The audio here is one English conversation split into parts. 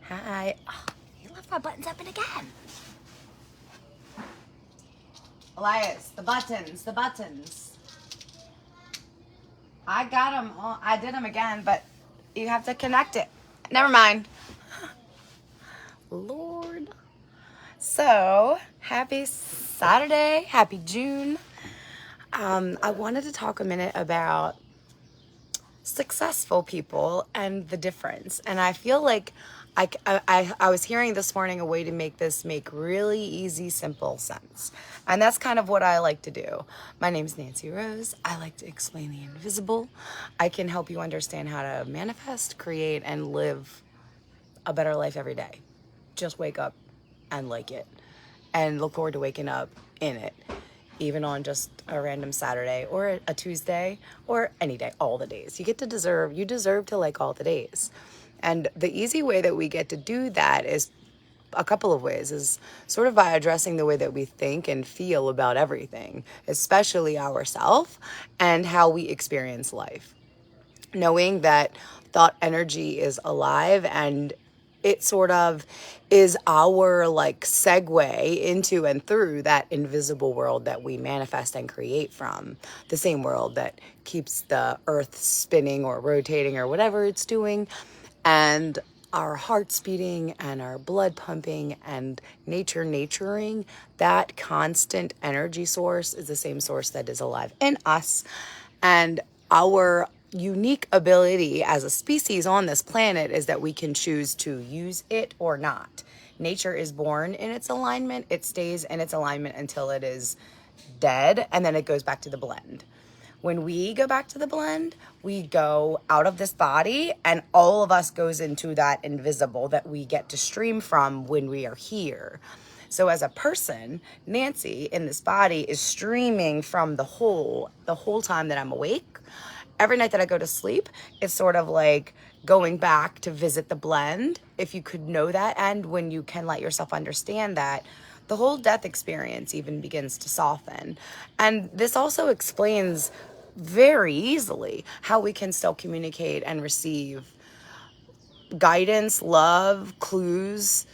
Hi. Oh, you left my buttons open again. Elias, the buttons. I got them all. I did them again, but you have to connect it. Never mind. Lord. So, happy Saturday. Happy June. I wanted to talk a minute about successful people and the difference. And I feel like I was hearing this morning a way to make this make really easy, simple sense. And that's kind of what I like to do. My name's Nancy Rose. I like to explain the invisible. I can help you understand how to manifest, create, and live a better life every day. Just wake up and like it. And look forward to waking up in it. Even on just a random Saturday or a Tuesday or any day, all the days. You deserve to like all the days. And the easy way that we get to do that is a couple of ways, is sort of by addressing the way that we think and feel about everything, especially ourselves and how we experience life. Knowing that thought energy is alive and it sort of is our like segue into and through that invisible world that we manifest and create from, the same world that keeps the earth spinning or rotating or whatever it's doing, and our hearts beating and our blood pumping and naturing. That constant energy source is the same source that is alive in us. And our unique ability as a species on this planet is that we can choose to use it or not. Nature is born in its alignment. It stays in its alignment until it is dead, and then it goes back to the blend. When we go back to the blend, we go out of this body, and all of us goes into that invisible that we get to stream from when we are here. So as a person, Nancy in this body is streaming from the whole time that I'm awake. Every night that I go to sleep, it's sort of like going back to visit the blend, if you could know that. And when you can let yourself understand that, the whole death experience even begins to soften. And this also explains very easily how we can still communicate and receive guidance, love, clues,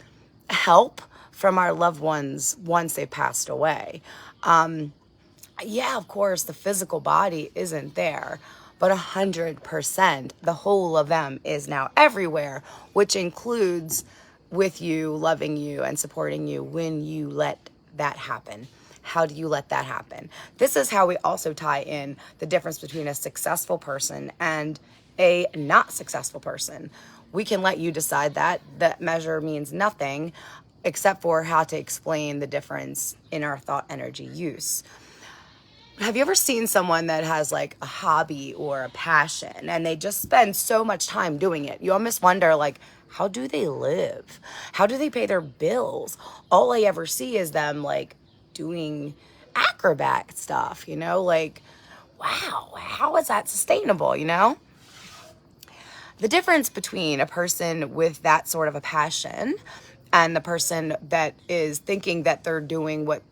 help from our loved ones once they passed away. Yeah, of course, the physical body isn't there, but 100%, the whole of them is now everywhere, which includes with you, loving you, and supporting you when you let that happen. How do you let that happen? This is how we also tie in the difference between a successful person and a not successful person. We can let you decide that. That measure means nothing except for how to explain the difference in our thought energy use. Have you ever seen someone that has like a hobby or a passion and they just spend so much time doing it? You almost wonder, like, how do they live? How do they pay their bills? All I ever see is them like doing acrobat stuff, like, wow, how is that sustainable, The difference between a person with that sort of a passion and the person that is thinking that they're doing what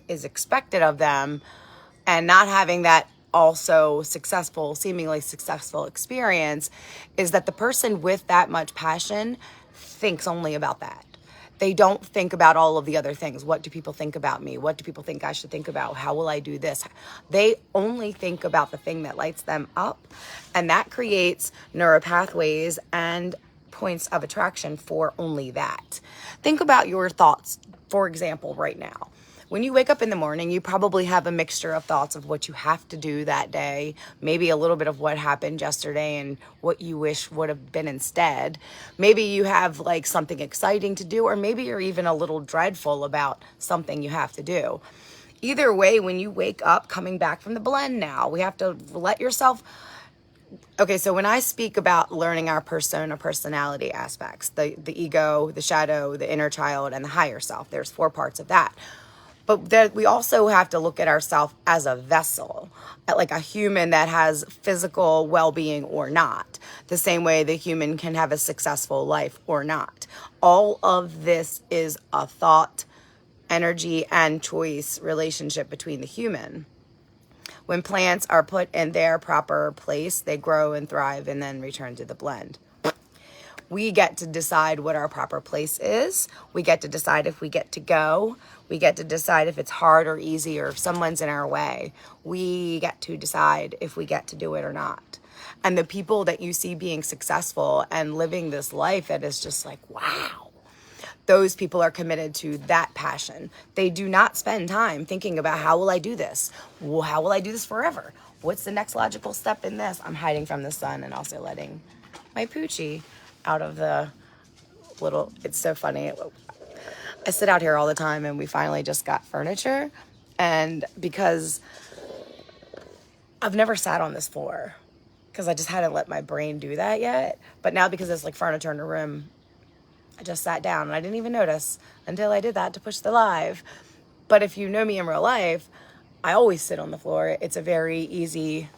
is expected of them and not having that also seemingly successful experience, is that the person with that much passion thinks only about that. They don't think about all of the other things. What do people think about me? What do people think I should think about? How will I do this? They only think about the thing that lights them up, and that creates neuropathways and points of attraction for only that. Think about your thoughts, for example, right now. When you wake up in the morning, you probably have a mixture of thoughts of what you have to do that day, maybe a little bit of what happened yesterday and what you wish would have been instead. Maybe you have like something exciting to do, or maybe you're even a little dreadful about something you have to do. Either way, when you wake up, coming back from the blend now, we have to let yourself... Okay, so when I speak about learning our persona, personality aspects, the ego, the shadow, the inner child, and the higher self, there's 4 parts of that. But we also have to look at ourselves as a vessel, like a human that has physical well-being or not. The same way the human can have a successful life or not. All of this is a thought, energy, and choice relationship between the human. When plants are put in their proper place, they grow and thrive and then return to the blend. We get to decide what our proper place is. We get to decide if we get to go. We get to decide if it's hard or easy, or if someone's in our way. We get to decide if we get to do it or not. And the people that you see being successful and living this life that is just like, wow, those people are committed to that passion. They do not spend time thinking about, how will I do this? Well, how will I do this forever? What's the next logical step in this? I'm hiding from the sun and also letting my poochie out of the little, it's so funny. I sit out here all the time, and we finally just got furniture. And because I've never sat on this floor, because I just hadn't let my brain do that yet. But now, because there's like furniture in the room, I just sat down, and I didn't even notice until I did that to push the live. But if you know me in real life, I always sit on the floor. It's a very easy,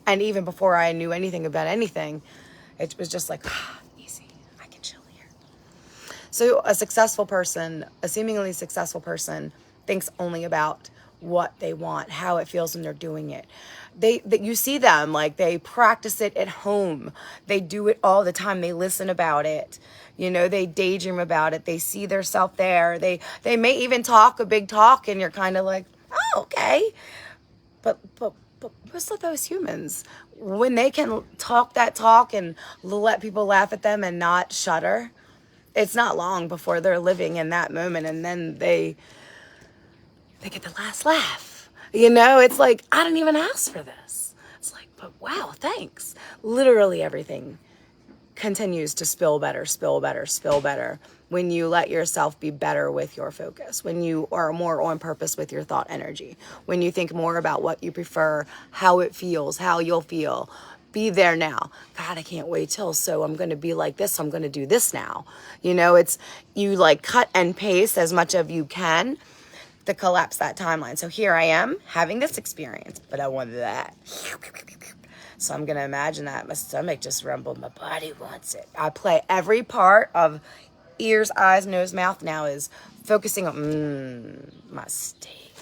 and even before I knew anything about anything, it was just like, easy, I can chill here. So a successful person, a seemingly successful person, thinks only about what they want, how it feels when they're doing it. You see them, like, they practice it at home. They do it all the time. They listen about it. You know, they daydream about it. They see their self there. They may even talk a big talk, and you're kind of like, oh, okay. But most of those humans, when they can talk that talk and let people laugh at them and not shudder, it's not long before they're living in that moment, and then they get the last laugh. You know, it's like, I didn't even ask for this. It's like, but wow, thanks. Literally everything continues to spill better when you let yourself be better with your focus, when you are more on purpose with your thought energy, when you think more about what you prefer, how it feels, how you'll feel. Be there now. God, I can't wait till, so I'm going to be like this. So I'm going to do this now. You know, it's, you like cut and paste as much as you can to collapse that timeline. So here I am having this experience, but I wanted that. So I'm going to imagine that my stomach just rumbled. My body wants it. I play every part of ears, eyes, nose, mouth now is focusing on my steak.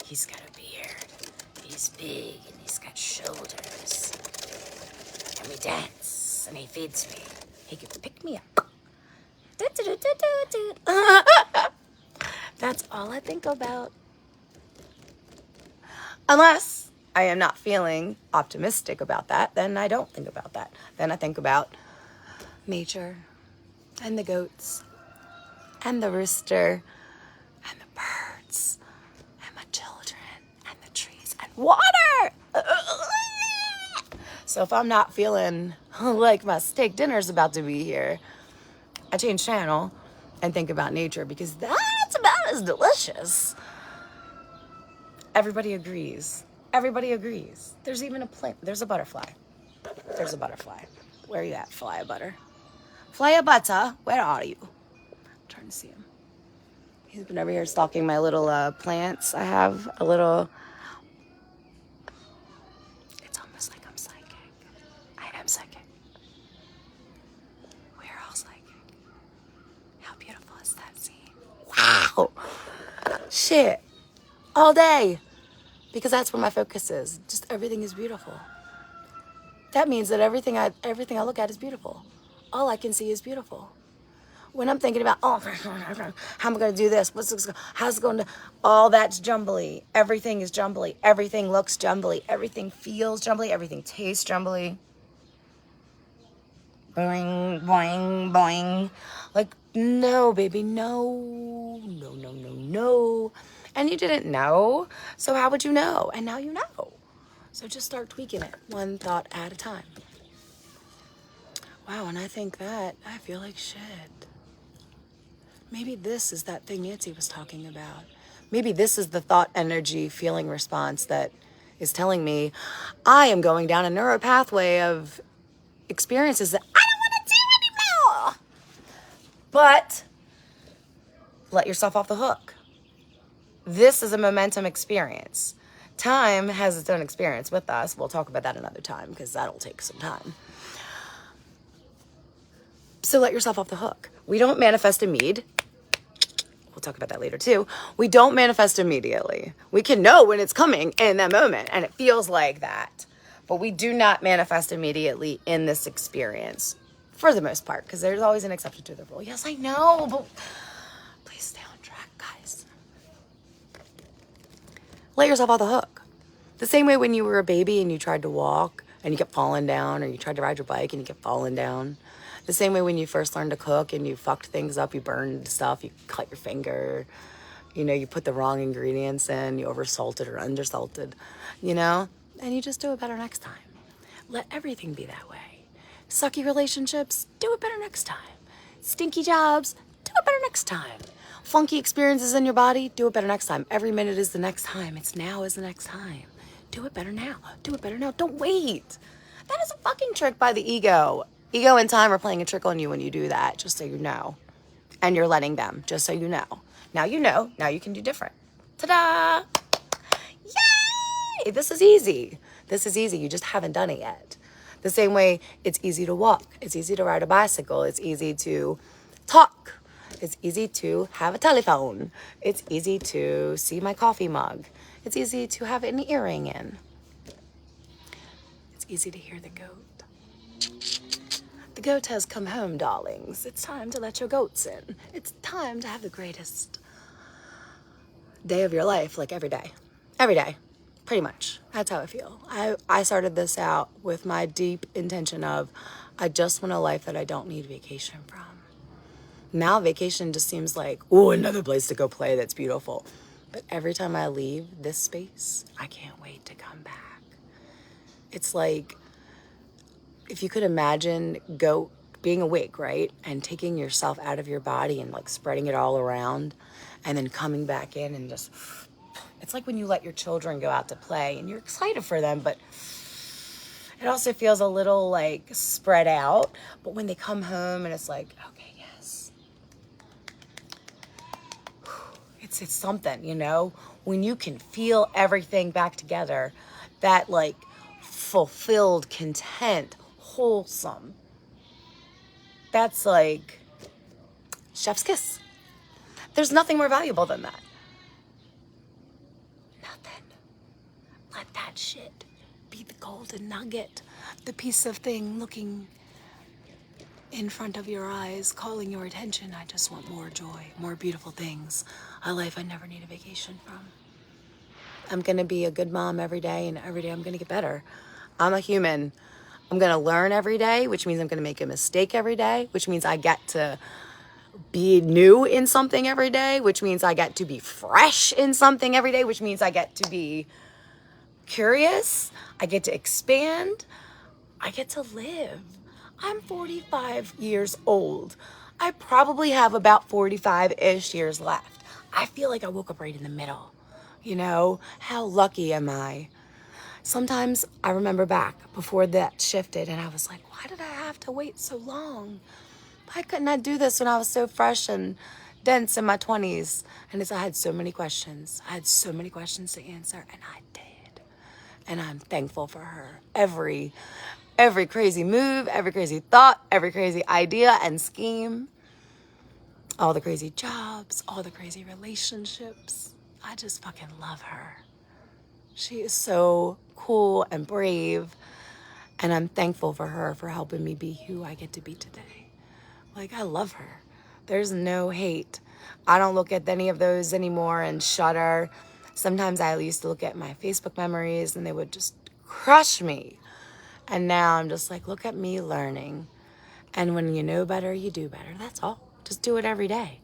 He's got a beard. He's big and he's got shoulders. And we dance and he feeds me. He can pick me up. That's all I think about. Unless I am not feeling optimistic about that, then I don't think about that. Then I think about nature and the goats and the rooster and the birds and my children and the trees and water. So if I'm not feeling like my steak dinner's about to be here, I change channel and think about nature, because that's about as delicious. Everybody agrees. Everybody agrees. There's even a plant. There's a butterfly. There's a butterfly. Where are you at, fly a butter? Fly a butter, where are you? I'm trying to see him. He's been over here stalking my little plants. I have a little... It's almost like I'm psychic. I am psychic. We're all psychic. How beautiful is that scene? Wow! Shit. All day. Because that's where my focus is. Just everything is beautiful. That means that everything I look at is beautiful. All I can see is beautiful. When I'm thinking about, how am I going to do this? How's it going to, all that's jumbly. Everything is jumbly. Everything looks jumbly. Everything feels jumbly. Everything tastes jumbly. Boing, boing, boing. Like, no, baby, no. No, no, no, no. And you didn't know, so how would you know? And now you know. So just start tweaking it, one thought at a time. Wow, and I think that, I feel like shit. Maybe this is that thing Nancy was talking about. Maybe this is the thought energy feeling response that is telling me I am going down a neural pathway of experiences that I don't want to do anymore. But let yourself off the hook. This is a momentum experience. Time has its own experience with us. We'll talk about that another time, because that'll take some time. So let yourself off the hook. We don't manifest we'll talk about that later too. We don't manifest immediately. We can know when it's coming in that moment, and it feels like that. But we do not manifest immediately in this experience. For the most part, because there's always an exception to the rule. Yes, I know, but please stay on track, guys. Let yourself off the hook. The same way when you were a baby and you tried to walk and you kept falling down, or you tried to ride your bike and you kept falling down. The same way when you first learned to cook and you fucked things up, you burned stuff, you cut your finger, you know, you put the wrong ingredients in, you oversalted or undersalted, you know, and you just do it better next time. Let everything be that way. Sucky relationships, do it better next time. Stinky jobs, do it better next time. Funky experiences in your body, do it better next time. Every minute is the next time. It's now is the next time. Do it better now. Do it better now. Don't wait. That is a fucking trick by the ego. Ego and time are playing a trick on you when you do that, just so you know. And you're letting them, just so you know. Now you know. Now you can do different. Ta-da! Yay! This is easy. This is easy. You just haven't done it yet. The same way it's easy to walk. It's easy to ride a bicycle. It's easy to talk. It's easy to have a telephone. It's easy to see my coffee mug. It's easy to have an earring in. It's easy to hear the goat. The goat has come home, darlings. It's time to let your goats in. It's time to have the greatest day of your life, like every day. Every day. Pretty much. That's how I feel. I started this out with my deep intention of, I just want a life that I don't need vacation from. Now vacation just seems like, oh, another place to go play that's beautiful. But every time I leave this space, I can't wait to come back. It's like, if you could imagine being awake, right? And taking yourself out of your body and like spreading it all around and then coming back in and just... It's like when you let your children go out to play and you're excited for them, but it also feels a little like spread out. But when they come home and it's like, okay, yes. It's something, you know? When you can feel everything back together, that like fulfilled, content, wholesome. That's like chef's kiss. There's nothing more valuable than that. Let that shit be the golden nugget, the piece of thing looking in front of your eyes, calling your attention. I just want more joy, more beautiful things, a life I never need a vacation from. I'm going to be a good mom every day, and every day I'm going to get better. I'm a human. I'm going to learn every day, which means I'm going to make a mistake every day, which means I get to be new in something every day, which means I get to be fresh in something every day, which means I get to be curious, I get to expand, I get to live. I'm 45 years old. I probably have about 45-ish years left. I feel like I woke up right in the middle. You know, how lucky am I? Sometimes I remember back before that shifted and I was like, why did I have to wait so long? Why couldn't I do this when I was so fresh and dense in my 20s? And I had so many questions. I had so many questions to answer, and I did. And I'm thankful for her. Every crazy move, every crazy thought, every crazy idea and scheme, all the crazy jobs, all the crazy relationships. I just fucking love her. She is so cool and brave. And I'm thankful for her for helping me be who I get to be today. Like, I love her. There's no hate. I don't look at any of those anymore and shudder. Sometimes I used to look at my Facebook memories and they would just crush me. And now I'm just like, look at me learning. And when you know better, you do better. That's all. Just do it every day.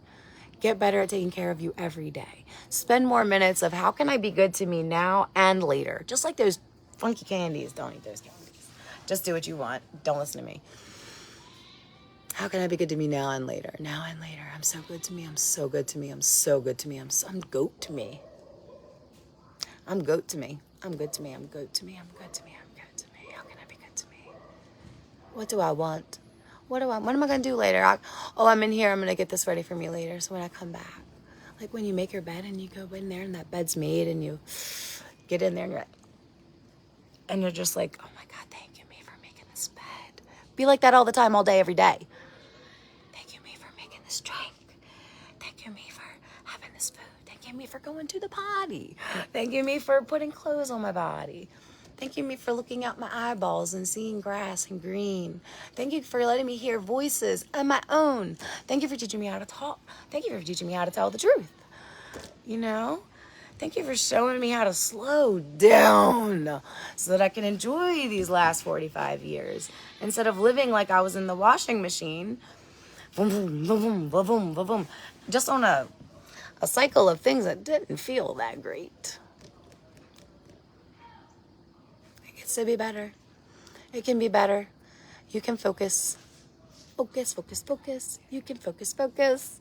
Get better at taking care of you every day. Spend more minutes of how can I be good to me now and later. Just like those funky candies. Don't eat those candies. Just do what you want. Don't listen to me. How can I be good to me now and later? Now and later. I'm so good to me. I'm so good to me. I'm so good to me. I'm goat to me. I'm goat to me. I'm good to me. I'm good to me. I'm good to me. I'm good to me. How can I be good to me? What do I want? What am I going to do later? I'm in here. I'm going to get this ready for me later. So when I come back, like when you make your bed and you go in there and that bed's made and you get in there and you're just like, oh my God, thank you, me, for making this bed. Be like that all the time, all day, every day. Thank you, me, for making this drink. Thank you, me, for having this food. Thank you, me, for going to the potty. Thank you, me, for putting clothes on my body. Thank you me for looking out my eyeballs and seeing grass and green. Thank you for letting me hear voices on my own. Thank you for teaching me how to talk. Thank you for teaching me how to tell the truth. You know? Thank you for showing me how to slow down so that I can enjoy these last 45 years instead of living like I was in the washing machine. Boom, boom, boom, boom, boom, boom, boom. Just on a cycle of things that didn't feel that great. It gets to be better. It can be better. You can focus. Focus, focus, focus. You can focus, focus.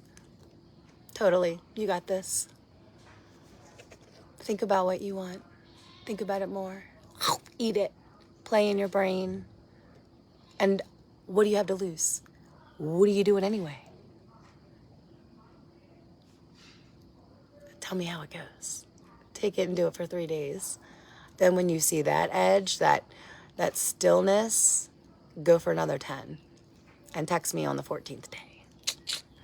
Totally. You got this. Think about what you want. Think about it more. Eat it. Play in your brain. And what do you have to lose? What are you doing anyway? Tell me how it goes. Take it and do it for 3 days. Then when you see that edge, that stillness, go for another 10. And text me on the 14th day.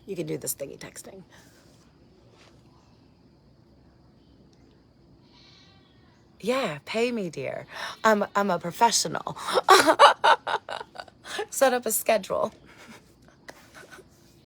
You can do this thingy texting. Yeah, pay me, dear. I'm a professional. Set up a schedule.